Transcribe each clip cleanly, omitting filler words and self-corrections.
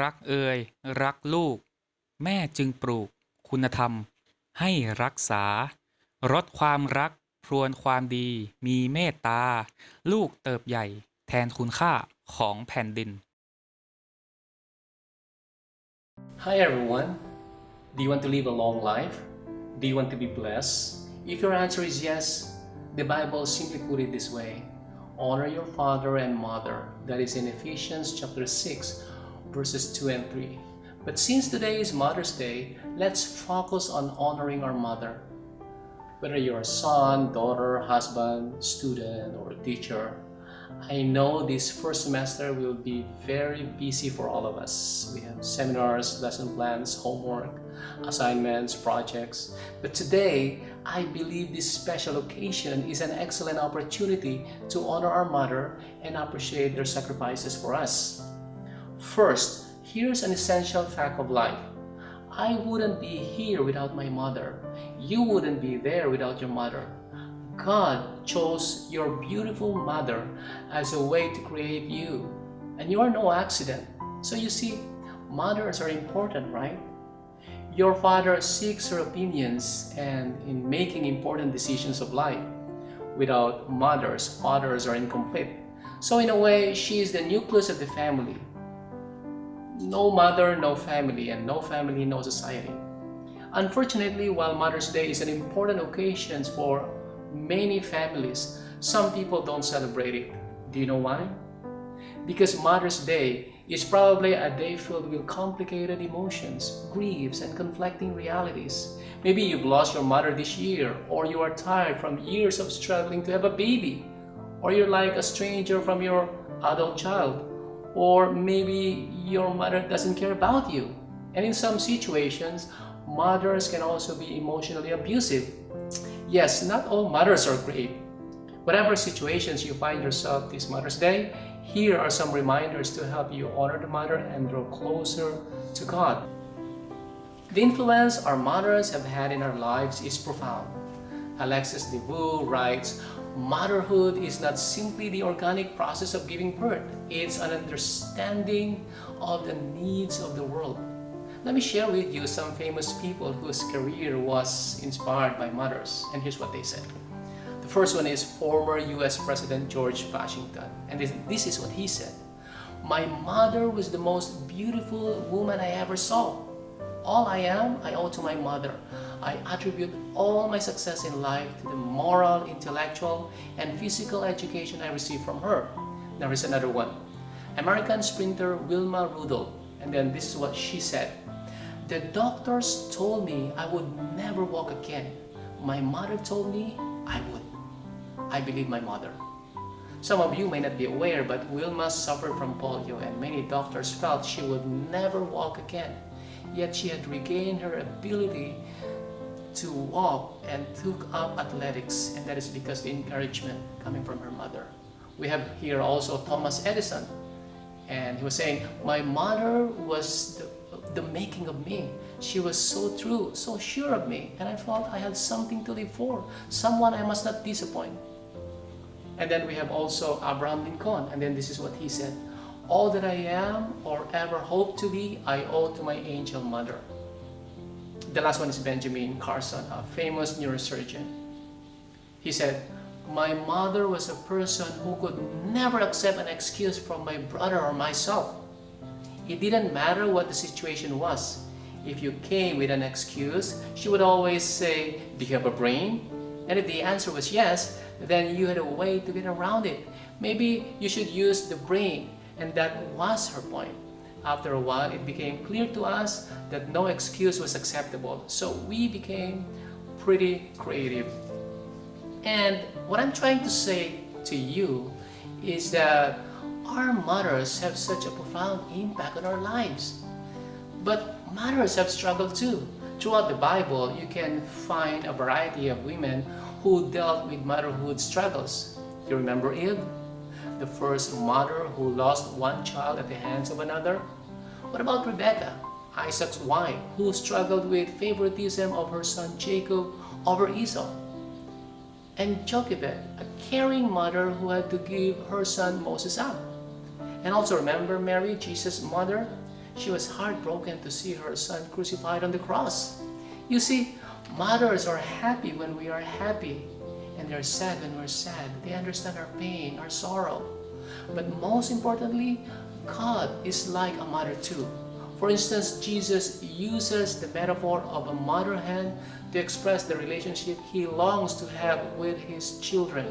รักเอ่ยรักลูกแม่จึงปลูกคุณธรรมให้รักษารดความรักพรวนความดีมีเมตตาลูกเติบใหญ่แทนคุณค่าของแผ่นดิน Hi everyone. Do you want to live a long life? Do you want to be blessed? If your answer is yes, the Bible simply put it this way: honor your father and mother. That is in Ephesians chapter 6, verses 2 and 3. But since today is Mother's Day, let's focus on honoring our mother. Whether you're a son, daughter, husband, student, or teacher, I know this first semester will be very busy for all of us. We have seminars, lesson plans, homework, assignments, projects. But today, I believe this special occasion is an excellent opportunity to honor our mother and appreciate their sacrifices for us. First, here's an essential fact of life. I wouldn't be here without my mother. You wouldn't be there without your mother. God chose your beautiful mother as a way to create you, and you are no accident. So you see, mothers are important, right? Your father seeks her opinions and in making important decisions of life. Without mothers, fathers are incomplete. So in a way, she is the nucleus of the family. No mother, no family, and no family, no society. Unfortunately, while Mother's Day is an important occasion for many families, some people don't celebrate it. Do you know why? Because Mother's Day is probably a day filled with complicated emotions, griefs, and conflicting realities. Maybe you've lost your mother this year, or you are tired from years of struggling to have a baby, or you're like a stranger from your adult child, or maybe your mother doesn't care about you. And in some situations, mothers can also be emotionally abusive. Yes, not all mothers are great. Whatever situations you find yourself this Mother's Day, here are some reminders to help you honor the mother and draw closer to God. The influence our mothers have had in our lives is profound. Alexis DeVoe writes, motherhood is not simply the organic process of giving birth, it's an understanding of the needs of the world. Let me share with you some famous people whose career was inspired by mothers, and here's what they said. The first one is former US President George Washington, and this is what he said. My mother was the most beautiful woman I ever saw. All I am, I owe to my mother. I attribute all my success in life to the moral, intellectual, and physical education I received from her. There is another one. American sprinter Wilma Rudolph, and then this is what she said. The doctors told me I would never walk again. My mother told me I would. I believe my mother. Some of you may not be aware, but Wilma suffered from polio, and many doctors felt she would never walk again. Yet she had regained her ability to walk and took up athletics, and that is because the encouragement coming from her mother. We have here also Thomas Edison, and he was saying, my mother was the making of me. She was so true, so sure of me, and I felt I had something to live for, someone I must not disappoint. And then we have also Abraham Lincoln, and then this is what he said. All that I am or ever hope to be, I owe to my angel mother. The last one is Benjamin Carson, a famous neurosurgeon. He said, my mother was a person who could never accept an excuse from my brother or myself. It didn't matter what the situation was. If you came with an excuse, she would always say, do you have a brain? And if the answer was yes, then you had a way to get around it. Maybe you should use the brain. And that was her point. After a while, it became clear to us that no excuse was acceptable. So we became pretty creative. And what I'm trying to say to you is that our mothers have such a profound impact on our lives. But mothers have struggled too. Throughout the Bible, you can find a variety of women who dealt with motherhood struggles. You remember Eve, the first mother who lost one child at the hands of another? What about Rebecca, Isaac's wife, who struggled with favoritism of her son Jacob over Esau? And Jochebed, a caring mother who had to give her son Moses up. And also remember Mary, Jesus' mother? She was heartbroken to see her son crucified on the cross. You see, mothers are happy when we are happy, and they're sad when we're sad. They understand our pain, our sorrow. But most importantly, God is like a mother too. For instance, Jesus uses the metaphor of a mother hen to express the relationship he longs to have with his children.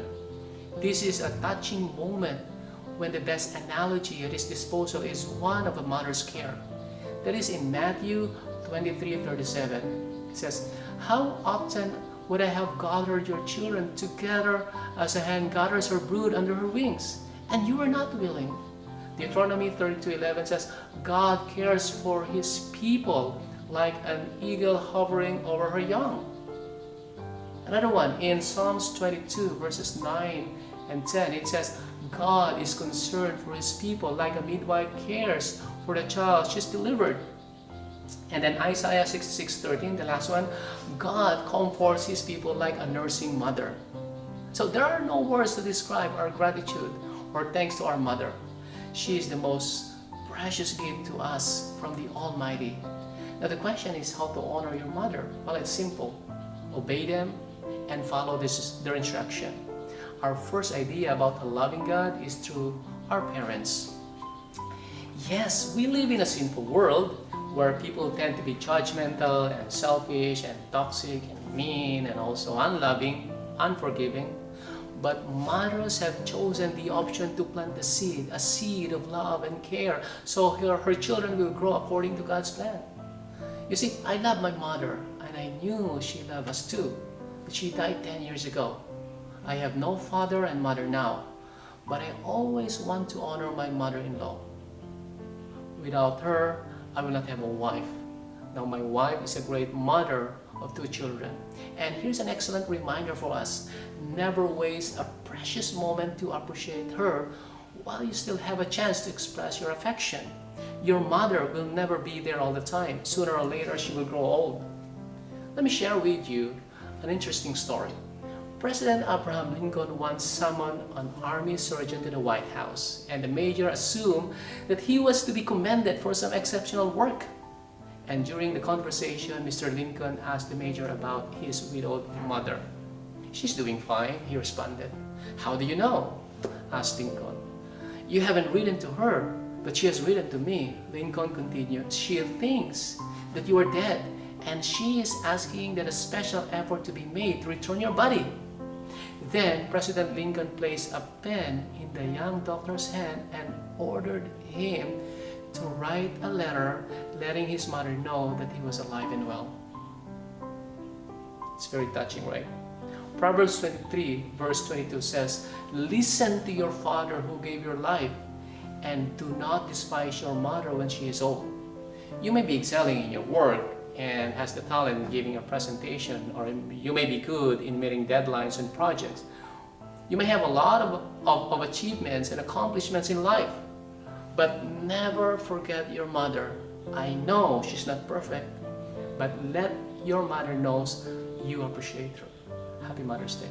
This is a touching moment when the best analogy at his disposal is one of a mother's care. That is in Matthew 23:37. It says, "How often would I have gathered your children together as a hen gathers her brood under her wings, and you were not willing." Deuteronomy 32:11 says, God cares for his people like an eagle hovering over her young. Another one, in Psalms 22 verses 9 and 10, it says, God is concerned for his people like a midwife cares for the child she's delivered. And then Isaiah 66:13, the last one, God comforts his people like a nursing mother. So there are no words to describe our gratitude or thanks to our mother. She is the most precious gift to us from the Almighty. Now the question is how to honor your mother. Well, it's simple. Obey them and follow their instruction. Our first idea about a loving God is through our parents. Yes, we live in a sinful world where people tend to be judgmental and selfish and toxic and mean and also unloving, unforgiving. But mothers have chosen the option to plant the seed, a seed of love and care, so her children will grow according to God's plan. You see, I love my mother, and I knew she loved us too, but she died 10 years ago. I have no father and mother now, but I always want to honor my mother-in-law. Without her, I will not have a wife. Now my wife is a great mother of 2 children. And here's an excellent reminder for us. Never waste a precious moment to appreciate her while you still have a chance to express your affection. Your mother will never be there all the time. Sooner or later, she will grow old. Let me share with you an interesting story. President Abraham Lincoln once summoned an army surgeon to the White House, and the major assumed that he was to be commended for some exceptional work. And during the conversation, Mr. Lincoln asked the major about his widowed mother. "She's doing fine," he responded. "How do you know?" asked Lincoln. "You haven't written to her, but she has written to me," Lincoln continued. "She thinks that you are dead, and she is asking that a special effort to be made to return your body." Then President Lincoln placed a pen in the young doctor's hand and ordered him to write a letter letting his mother know that he was alive and well. It's very touching, right? Proverbs 23 verse 22 says, "Listen to your father who gave your life, and do not despise your mother when she is old." You may be excelling in your work and has the talent in giving a presentation, or you may be good in meeting deadlines and projects. You may have a lot of achievements and accomplishments in life, but never forget your mother. I know she's not perfect, but let your mother knows you appreciate her. Happy Mother's Day.